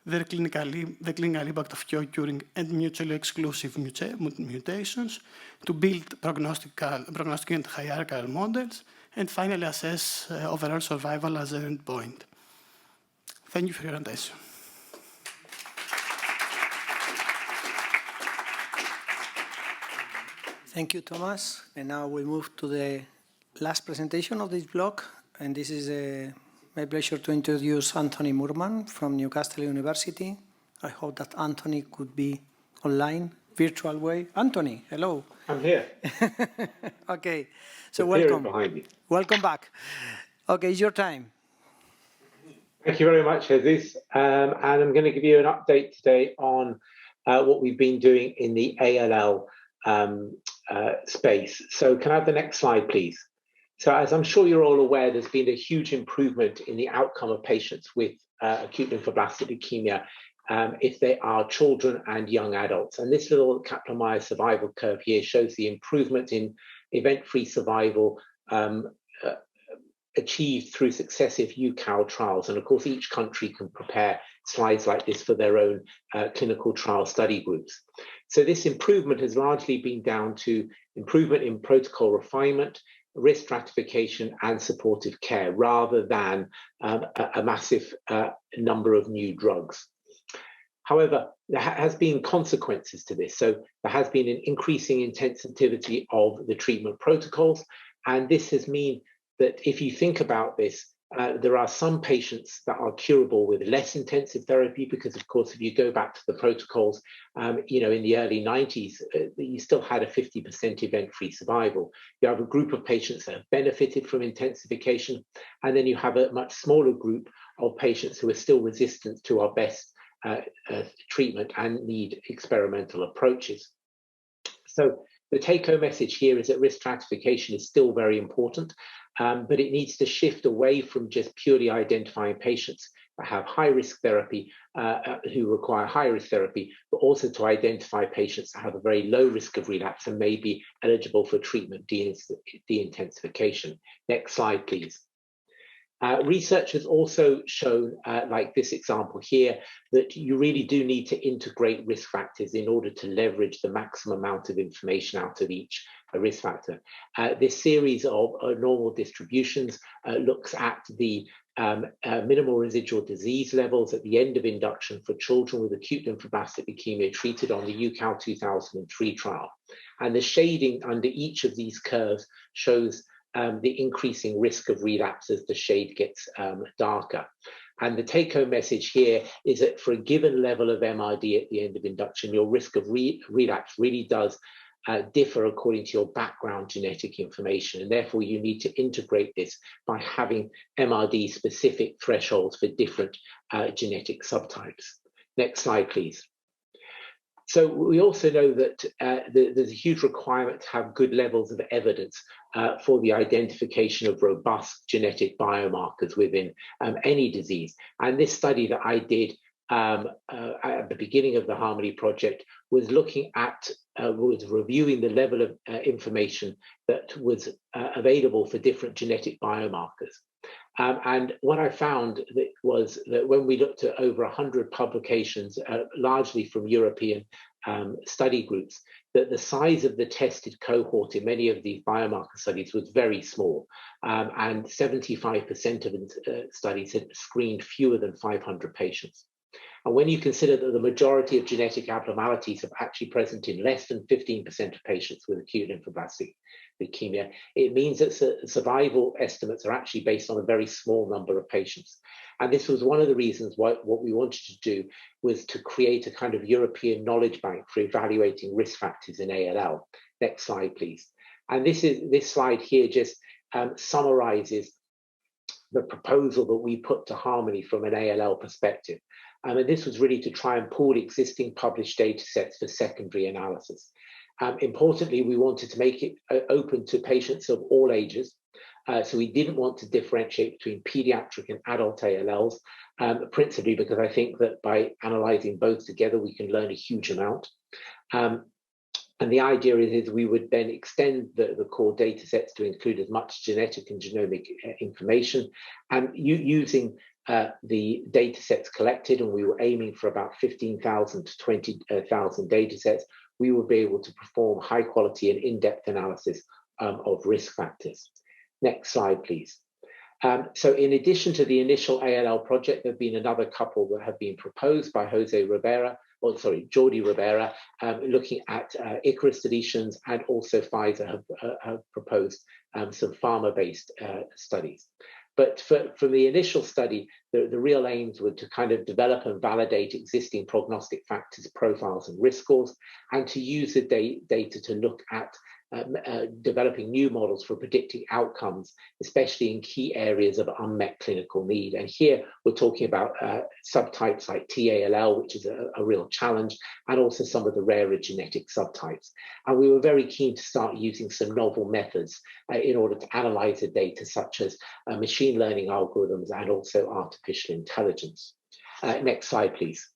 the clinical impact of co-occurring and mutually exclusive mutations, to build prognostic and hierarchical models, and finally assess overall survival as an endpoint. Thank you for your attention. Thank you, Thomas. And now we move to the last presentation of this block, and this is my pleasure to introduce Anthony Moorman from Newcastle University. I hope that Anthony could be online virtual way. Anthony, hello. I'm here. Okay, so Appearing welcome. behind you. Welcome back. Okay, it's your time. Thank you very much, Jesus. And I'm going to give you an update today on what we've been doing in the ALL space. So can I have the next slide, please? So as I'm sure you're all aware, there's been a huge improvement in the outcome of patients with acute lymphoblastic leukemia if they are children and young adults. And this little Kaplan-Meier survival curve here shows the improvement in event-free survival achieved through successive UCAL trials. And of course, each country can prepare slides like this for their own clinical trial study groups. So this improvement has largely been down to improvement in protocol refinement, risk stratification, and supportive care, rather than a massive number of new drugs. However, there has been consequences to this. So there has been an increasing intensivity of the treatment protocols, and this has meant that if you think about this, there are some patients that are curable with less intensive therapy, because of course, if you go back to the protocols, you know, in the early 90s, you still had a 50% event-free survival. You have a group of patients that have benefited from intensification, and then you have a much smaller group of patients who are still resistant to our best treatment and need experimental approaches. So the take-home message here is that risk stratification is still very important, but it needs to shift away from just purely identifying patients that have high-risk therapy, who require high-risk therapy, but also to identify patients that have a very low risk of relapse and may be eligible for treatment de-intensification. Next slide, please. Research has also shown, like this example here, that you really do need to integrate risk factors in order to leverage the maximum amount of information out of each risk factor. This series of normal distributions looks at the minimal residual disease levels at the end of induction for children with acute lymphoblastic leukemia treated on the UCAL 2003 trial. And the shading under each of these curves shows the increasing risk of relapse as the shade gets darker. And the take-home message here is that for a given level of MRD at the end of induction, your risk of relapse really does differ according to your background genetic information. And therefore, you need to integrate this by having MRD-specific thresholds for different genetic subtypes. Next slide, please. So we also know that there's a huge requirement to have good levels of evidence for the identification of robust genetic biomarkers within any disease. And this study that I did at the beginning of the Harmony project was looking at, was reviewing the level of information that was available for different genetic biomarkers. And what I found was that when we looked at over 100 publications, largely from European study groups, that the size of the tested cohort in many of these biomarker studies was very small. And 75% of the studies had screened fewer than 500 patients. And when you consider that the majority of genetic abnormalities are actually present in less than 15% of patients with acute lymphoblastic leukemia, it means that survival estimates are actually based on a very small number of patients. And this was one of the reasons why what we wanted to do was to create a kind of European knowledge bank for evaluating risk factors in ALL. Next slide, please. And this slide here just summarizes the proposal that we put to Harmony from an ALL perspective. And this was really to try and pool existing published data sets for secondary analysis. Importantly, we wanted to make it open to patients of all ages. So we didn't want to differentiate between pediatric and adult ALLs, principally because I think that by analyzing both together, we can learn a huge amount. And the idea is we would then extend the core data sets to include as much genetic and genomic information, and using the data sets collected, and we were aiming for about 15,000 to 20,000 data sets, we would be able to perform high quality and in-depth analysis of risk factors. Next slide, please. So in addition to the initial ALL project, there have been another couple that have been proposed by Jordi Rivera, looking at Icarus deletions, and also Pfizer have proposed some pharma-based studies. But for the initial study, the real aims were to kind of develop and validate existing prognostic factors, profiles, and risk scores, and to use the data to look at developing new models for predicting outcomes, especially in key areas of unmet clinical need. And here we're talking about subtypes like TALL, which is a real challenge, and also some of the rarer genetic subtypes. And we were very keen to start using some novel methods in order to analyze the data, such as machine learning algorithms and also artificial intelligence. Next slide, please.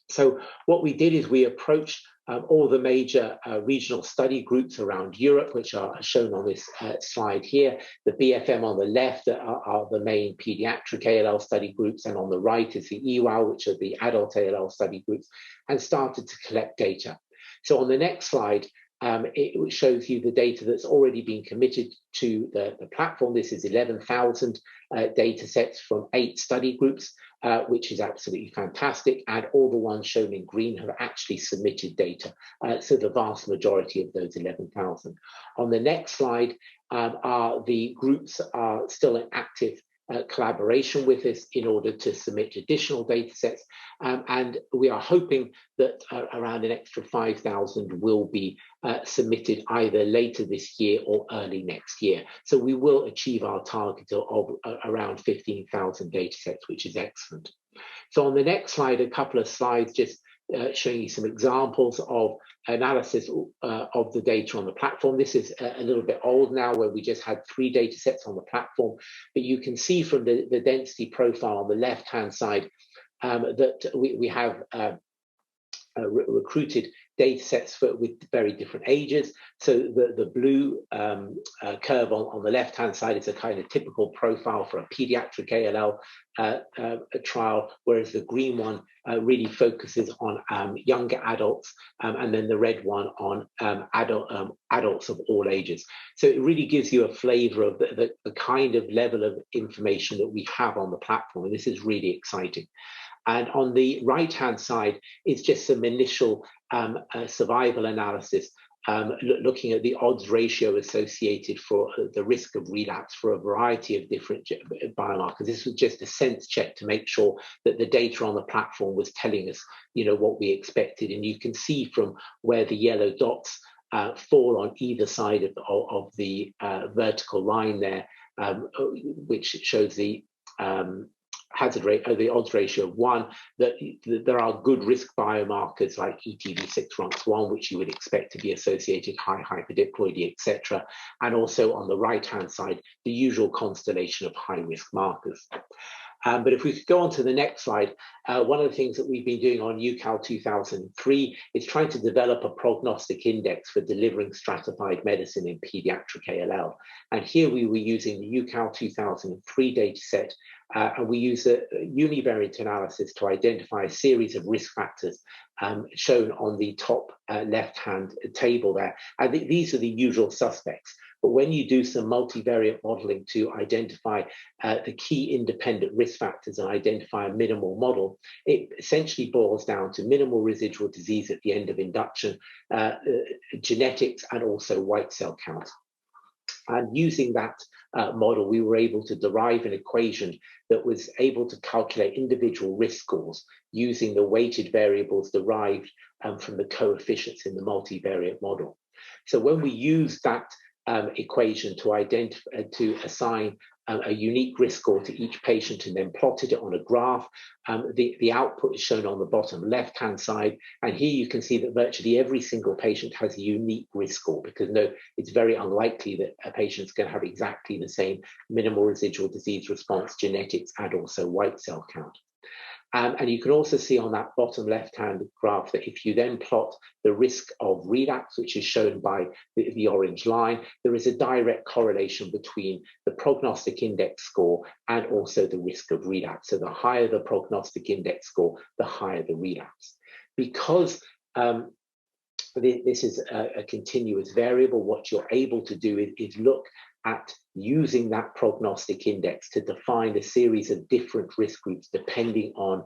So what we did is we approached all the major regional study groups around Europe, which are shown on this slide here. The BFM on the left are the main pediatric ALL study groups, and on the right is the EWAL, which are the adult ALL study groups, and started to collect data. So on the next slide, it shows you the data that's already been committed to the platform. This is 11,000 data sets from 8 study groups, which is absolutely fantastic. And all the ones shown in green have actually submitted data. So the vast majority of those 11,000. On the next slide are the groups are still in active collaboration with us in order to submit additional data sets. And we are hoping that around an extra 5,000 will be submitted either later this year or early next year. So we will achieve our target of around 15,000 data sets, which is excellent. So on the next slide, a couple of slides just showing you some examples of analysis of the data on the platform. This is a little bit old now, where we just had 3 data sets on the platform, but you can see from the density profile on the left-hand side that we have recruited data sets with very different ages. So the blue curve on the left-hand side is a kind of typical profile for a pediatric ALL trial, whereas the green one really focuses on younger adults, and then the red one on adults of all ages. So it really gives you a flavor of the kind of level of information that we have on the platform, and this is really exciting. And on the right-hand side is just some initial survival analysis, looking at the odds ratio associated for the risk of relapse for a variety of different biomarkers. This was just a sense check to make sure that the data on the platform was telling us, what we expected. And you can see from where the yellow dots fall on either side of the vertical line there, which shows the hazard rate, the odds ratio of 1, that there are good risk biomarkers like ETV6-RUNX1, which you would expect to be associated high hyperdiploidy, etc. And also on the right-hand side, the usual constellation of high-risk markers. But if we could go on to the next slide, one of the things that we've been doing on UCAL 2003 is trying to develop a prognostic index for delivering stratified medicine in pediatric ALL. And here we were using the UCAL 2003 data set, and we use a univariate analysis to identify a series of risk factors shown on the top left-hand table there. And these are the usual suspects. But when you do some multivariate modeling to identify the key independent risk factors and identify a minimal model, it essentially boils down to minimal residual disease at the end of induction, genetics, and also white cell count. And using that model, we were able to derive an equation that was able to calculate individual risk scores using the weighted variables derived from the coefficients in the multivariate model. So when we use that equation to assign a unique risk score to each patient and then plotted it on a graph, the output is shown on the bottom left-hand side. And here you can see that virtually every single patient has a unique risk score, because it's very unlikely that a patient's going to have exactly the same minimal residual disease response, genetics, and also white cell count. And you can also see on that bottom left-hand graph that if you then plot the risk of relapse, which is shown by the orange line, there is a direct correlation between the prognostic index score and also the risk of relapse. So the higher the prognostic index score, the higher the relapse. Because this is a continuous variable, what you're able to do is look at using that prognostic index to define a series of different risk groups depending on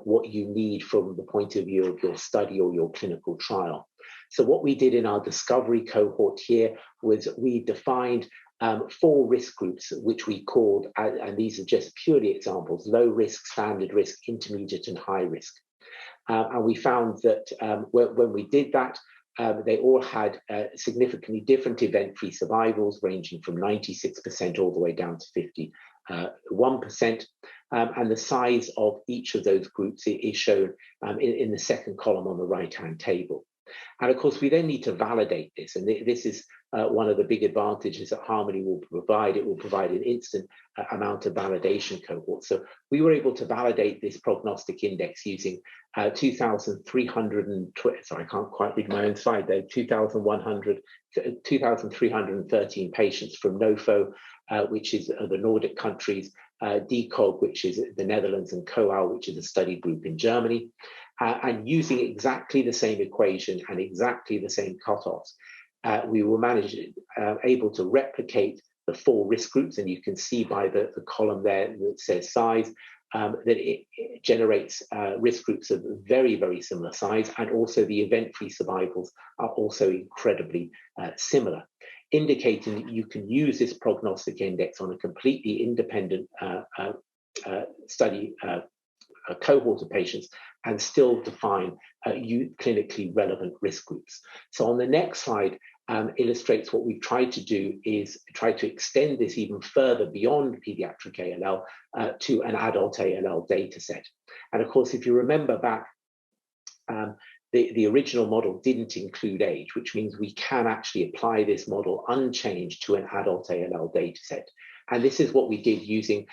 what you need from the point of view of your study or your clinical trial. So what we did in our discovery cohort here was we defined 4 risk groups, which we called, and these are just purely examples, low risk, standard risk, intermediate and high risk. And we found that when we did that, they all had significantly different event-free survivals ranging from 96% all the way down to 51%. And the size of each of those groups is shown in the second column on the right-hand table. And of course, we then need to validate this. And this is one of the big advantages that Harmony will provide. It will provide an instant amount of validation cohort. So we were able to validate this prognostic index using 2,320, sorry, I can't quite read my own slide there, 2,313 patients from NOFO, which is the Nordic countries, DCOG, which is the Netherlands, and COAL, which is a study group in Germany. And using exactly the same equation and exactly the same cutoffs, we were able to replicate the 4 risk groups. And you can see by the column there that says size, that it generates risk groups of very, very similar size. And also the event-free survivals are also incredibly similar, indicating that you can use this prognostic index on a completely independent study a cohort of patients and still define clinically relevant risk groups. So on the next slide illustrates what we've tried to do is try to extend this even further beyond pediatric ALL to an adult ALL data set. And of course, if you remember back, the original model didn't include age, which means we can actually apply this model unchanged to an adult ALL data set. And this is what we did using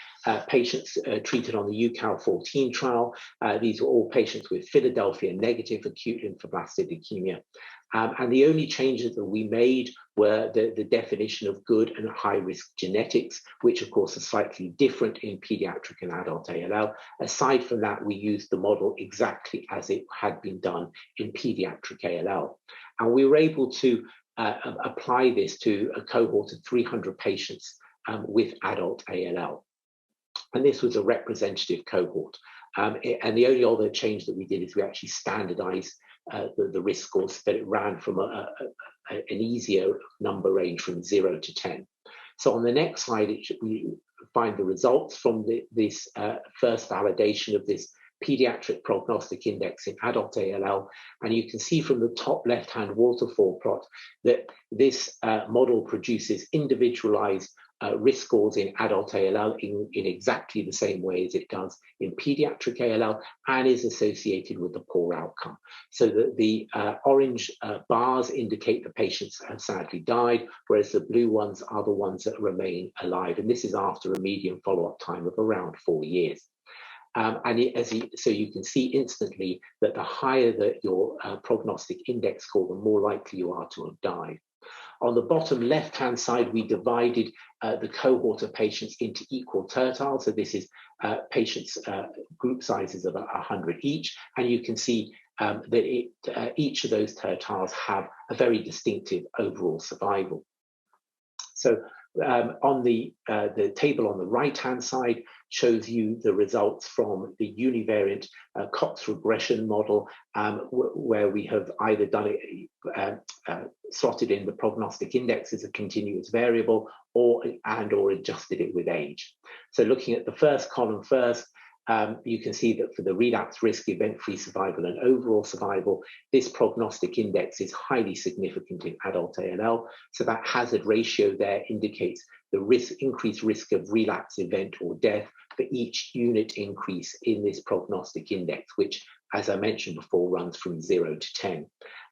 patients treated on the UCAL14 trial. These were all patients with Philadelphia negative acute lymphoblastic leukemia. And the only changes that we made were the definition of good and high risk genetics, which of course are slightly different in pediatric and adult ALL. Aside from that, we used the model exactly as it had been done in pediatric ALL. And we were able to apply this to a cohort of 300 patients with adult ALL. And this was a representative cohort. And the only other change that we did is we actually standardized the risk scores so that it ran from an easier number range from 0 to 10. So on the next slide, we find the results from this first validation of this pediatric prognostic index in adult ALL. And you can see from the top left-hand waterfall plot that this model produces individualized risk scores in adult ALL in exactly the same way as it does in pediatric ALL, and is associated with the poor outcome. So that the orange bars indicate the patients have sadly died, whereas the blue ones are the ones that remain alive. And this is after a median follow-up time of around 4 years. So you can see instantly that the higher your prognostic index score, the more likely you are to have died. On the bottom left-hand side, we divided the cohort of patients into equal tertiles. So this is patients' group sizes of 100 each. And you can see that each of those tertiles have a very distinctive overall survival. So on the table on the right-hand side shows you the results from the univariate Cox regression model, where we have either done it, slotted in the prognostic index as a continuous variable, or adjusted it with age. So looking at the first column first, you can see that for the relapse risk, event-free survival, and overall survival, this prognostic index is highly significant in adult ALL. So that hazard ratio there indicates the increased risk of relapse event or death for each unit increase in this prognostic index, which, as I mentioned before, runs from 0 to 10.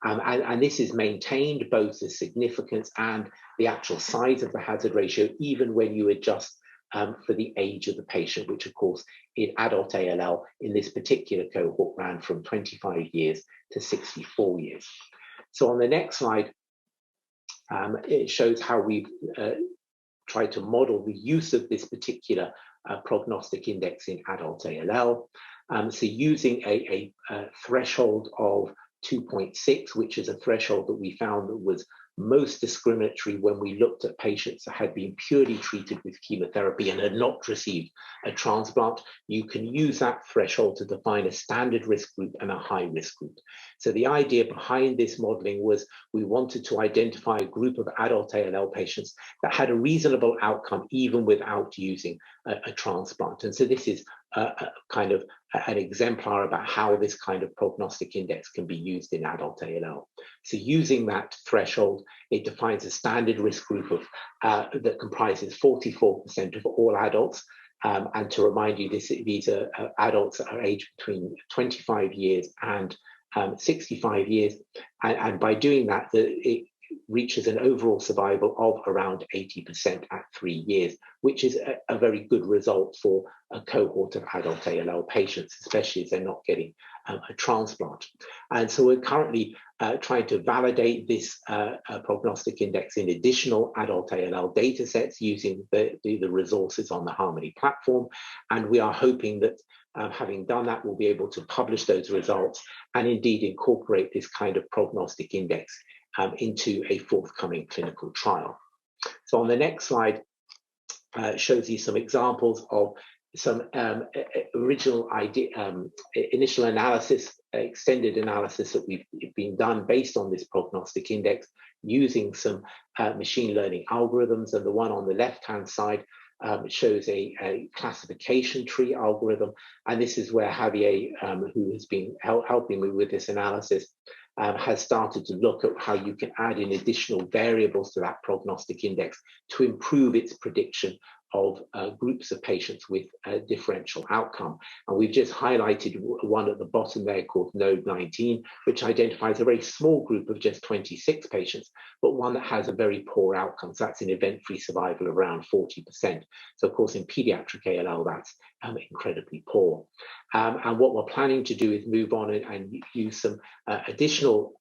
And this is maintained, both the significance and the actual size of the hazard ratio, even when you adjust for the age of the patient, which of course in adult ALL in this particular cohort ran from 25 years to 64 years. So on the next slide, it shows how we've tried to model the use of this particular prognostic index in adult ALL. So using a threshold of 2.6, which is a threshold that we found that was most discriminatory when we looked at patients that had been purely treated with chemotherapy and had not received a transplant. You can use that threshold to define a standard risk group and a high risk group. So the idea behind this modeling was we wanted to identify a group of adult ALL patients that had a reasonable outcome even without using a transplant. And so this is kind of an exemplar about how this kind of prognostic index can be used in adult ALL. So using that threshold, it defines a standard risk group of that comprises 44% of all adults. And to remind you, these are adults that are aged between 25 years and 65 years. And by doing that, it reaches an overall survival of around 80% at 3 years, which is a very good result for a cohort of adult ALL patients, especially if they're not getting a transplant. And so we're currently trying to validate this prognostic index in additional adult ALL data sets using the resources on the Harmony platform. And we are hoping that having done that, we'll be able to publish those results and indeed incorporate this kind of prognostic index into a forthcoming clinical trial. So on the next slide shows you some examples of some original initial analysis, extended analysis that we've been done based on this prognostic index using some machine learning algorithms. And the one on the left-hand side shows a classification tree algorithm. And this is where Javier, who has been helping me with this analysis, has started to look at how you can add in additional variables to that prognostic index to improve its prediction of groups of patients with a differential outcome. And we've just highlighted one at the bottom there called Node 19, which identifies a very small group of just 26 patients, but one that has a very poor outcome. So that's an event-free survival around 40%. So of course in pediatric ALL, that's incredibly poor. And what we're planning to do is move on and use some additional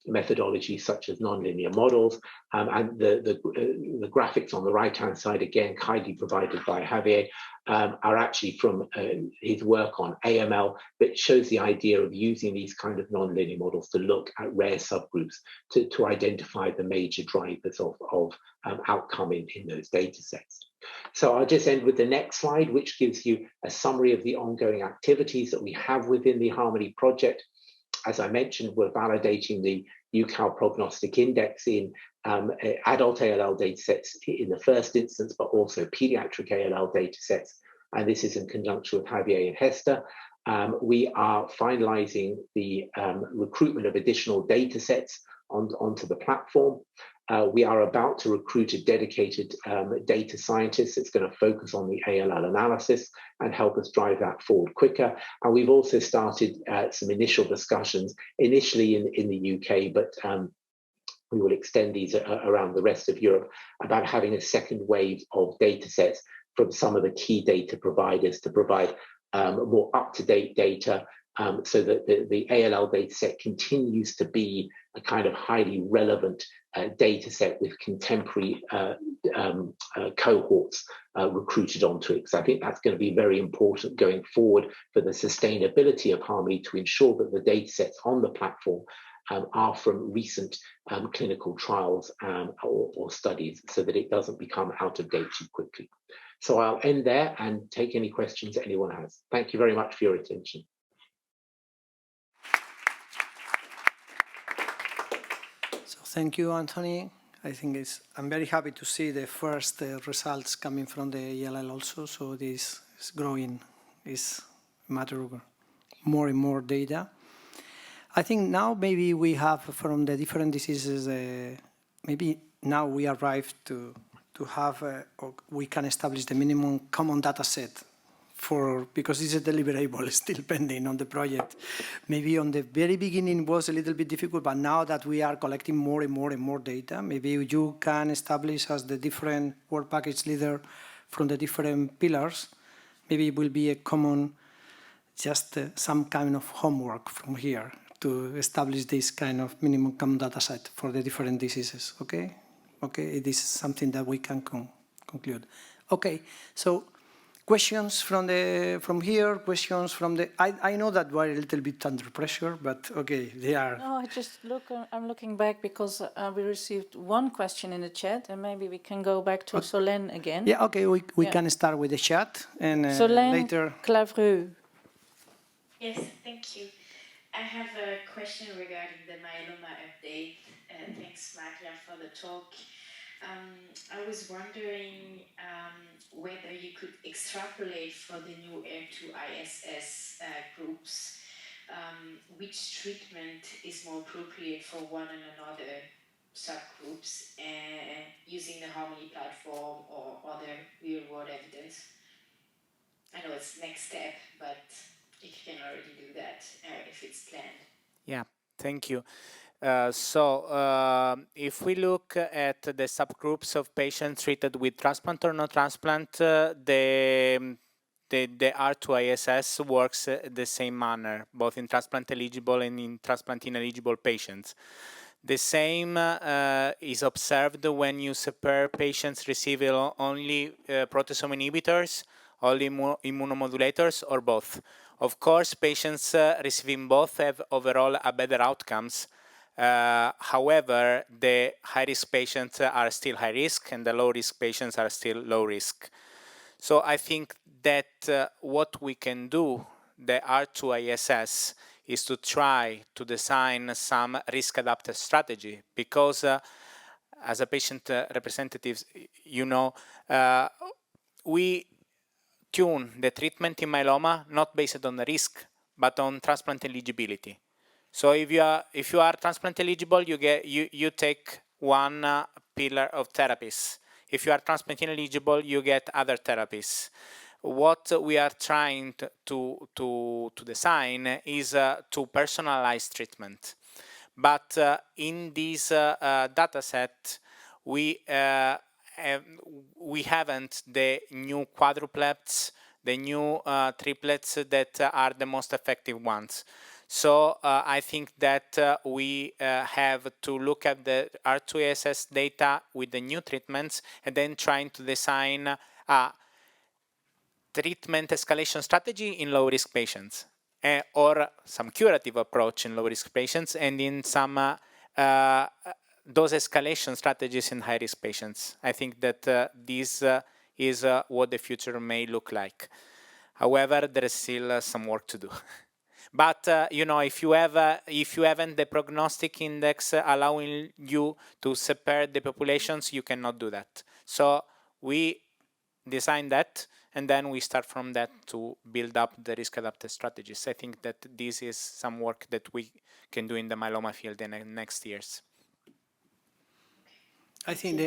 methodologies such as nonlinear models. And the graphics on the right-hand side, again, kindly provided by Javier, are actually from his work on AML, that shows the idea of using these kind of nonlinear models to look at rare subgroups to identify the major drivers of outcome in those data sets. So I'll just end with the next slide, which gives you a summary of the ongoing activities that we have within the Harmony project. As I mentioned, we're validating the UCAL prognostic index in adult ALL datasets in the first instance, but also pediatric ALL datasets. And this is in conjunction with Javier and Hester. We are finalizing the recruitment of additional datasets onto the platform. We are about to recruit a dedicated data scientist that's going to focus on the ALL analysis and help us drive that forward quicker. And we've also started some initial discussions, initially in the UK, but we will extend these around the rest of Europe, about having a second wave of data sets from some of the key data providers to provide more up-to-date data, so that the ALL data set continues to be a kind of highly relevant data set with contemporary cohorts recruited onto it. So I think that's going to be very important going forward for the sustainability of Harmony, to ensure that the data sets on the platform are from recent clinical trials or studies, so that it doesn't become out of date too quickly. So I'll end there and take any questions that anyone has. Thank you very much for your attention. So thank you, Anthony. I think I'm very happy to see the first results coming from the ALL also. So this is growing, is a matter of more and more data. I think now maybe we have from the different diseases, maybe now we arrived to have, or we can establish the minimum common data set for, because it's a deliverable still pending on the project. Maybe on the very beginning was a little bit difficult, but now that we are collecting more and more and more data, maybe you can establish as the different work package leader from the different pillars, maybe it will be a common, just some kind of homework from here to establish this kind of minimum common data set for the different diseases, okay? Okay, this is something that we can conclude. Okay, so questions from here, questions from the, I know that we're a little bit under pressure, but okay, they are. No, I'm looking back because we received one question in the chat, and maybe we can go back to Solène again. Yeah, okay, we can start with the chat, and Solène later. Clavreux. Yes, thank you. I have a question regarding the myeloma update. Thanks, Maria, for the talk. I was wondering whether you could extrapolate for the new AR2-ISS groups, which treatment is more appropriate for one and another subgroups using the Harmony platform or other real-world evidence. I know it's next step, but if you can already do that, if it's planned. Yeah, thank you. If we look at the subgroups of patients treated with transplant or no transplant, the R2-ISS works the same manner, both in transplant eligible and in transplant ineligible patients. The same is observed when you separe patients receiving only proteasome inhibitors, only immunomodulators, or both. Of course, patients receiving both have overall a better outcomes. However, the high-risk patients are still high risk, and the low-risk patients are still low risk. So I think that what we can do, the R2-ISS, is to try to design some risk-adapted strategy, because as a patient representative, you know, we tune the treatment in myeloma not based on the risk, but on transplant eligibility. So if you are transplant eligible, you take one pillar of therapies. If you are transplant ineligible, you get other therapies. What we are trying to design is to personalize treatment. But in this data set, we haven't the new quadruplets, the new triplets that are the most effective ones. So I think that we have to look at the R2-ISS data with the new treatments and then trying to design a treatment escalation strategy in low-risk patients, or some curative approach in low-risk patients, and in some dose escalation strategies in high-risk patients. I think that this is what the future may look like. However, there is still some work to do. But you know, if you haven't the prognostic index allowing you to separate the populations, you cannot do that. So we design that, and then we start from that to build up the risk-adapted strategies. I think that this is some work that we can do in the myeloma field in the next years. I think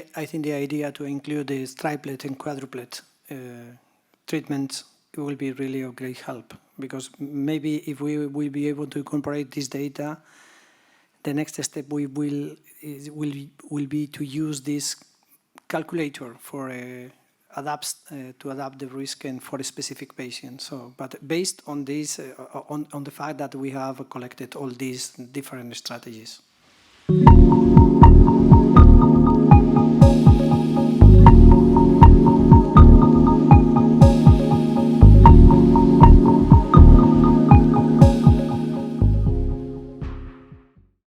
the idea to include these triplet and quadruplet treatments will be really of great help, because maybe if we will be able to incorporate this data, the next step will be to use this calculator for to adapt the risk and for a specific patient. So, but based on this, on the fact that we have collected all these different strategies.